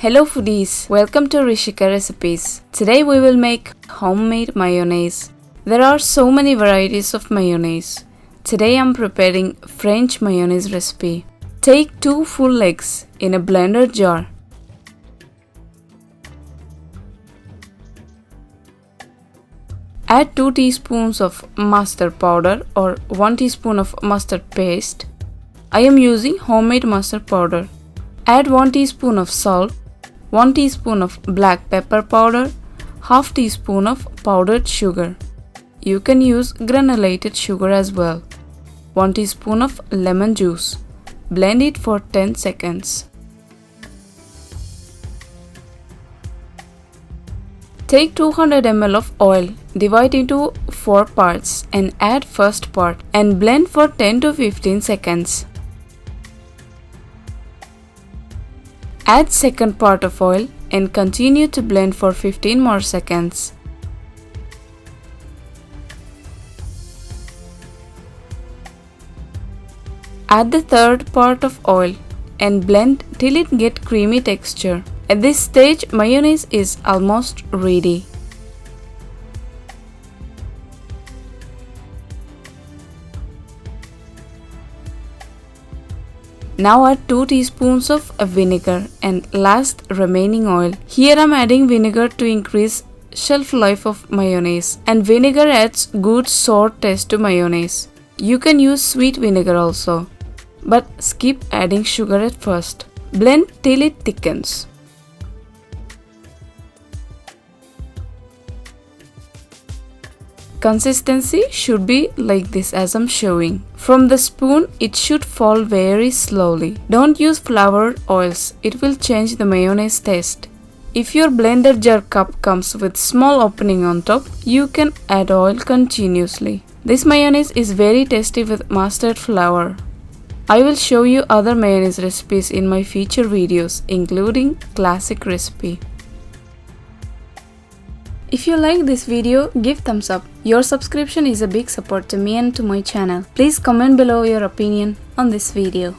Hello foodies, welcome to Rishika recipes. Today we will make homemade mayonnaise. There are so many varieties of mayonnaise. Today I am preparing French mayonnaise recipe. Take 2 full eggs in a blender jar. Add 2 teaspoons of mustard powder or 1 teaspoon of mustard paste. I am using homemade mustard powder. Add 1 teaspoon of salt, 1 teaspoon of black pepper powder, half teaspoon of powdered sugar. You can use granulated sugar as well. 1 teaspoon of lemon juice. Blend it for 10 seconds. Take 200 ml of oil, divide into 4 parts and add first part and blend for 10 to 15 seconds. Add second part of oil and continue to blend for 15 more seconds. Add the third part of oil and blend till it gets creamy texture. At this stage, mayonnaise is almost ready. Now add 2 teaspoons of vinegar and last remaining oil. Here I am adding vinegar to increase shelf life of mayonnaise, and vinegar adds good sour taste to mayonnaise. You can use sweet vinegar also, but skip adding sugar at first. Blend till it thickens. Consistency should be like this as I'm showing. From the spoon, it should fall very slowly. Don't use flavored oils, it will change the mayonnaise taste. If your blender jar cup comes with small opening on top, you can add oil continuously. This mayonnaise is very tasty with mustard flour. I will show you other mayonnaise recipes in my future videos, including classic recipe. If you like this video, give thumbs up. Your subscription is a big support to me and to my channel. Please comment below your opinion on this video.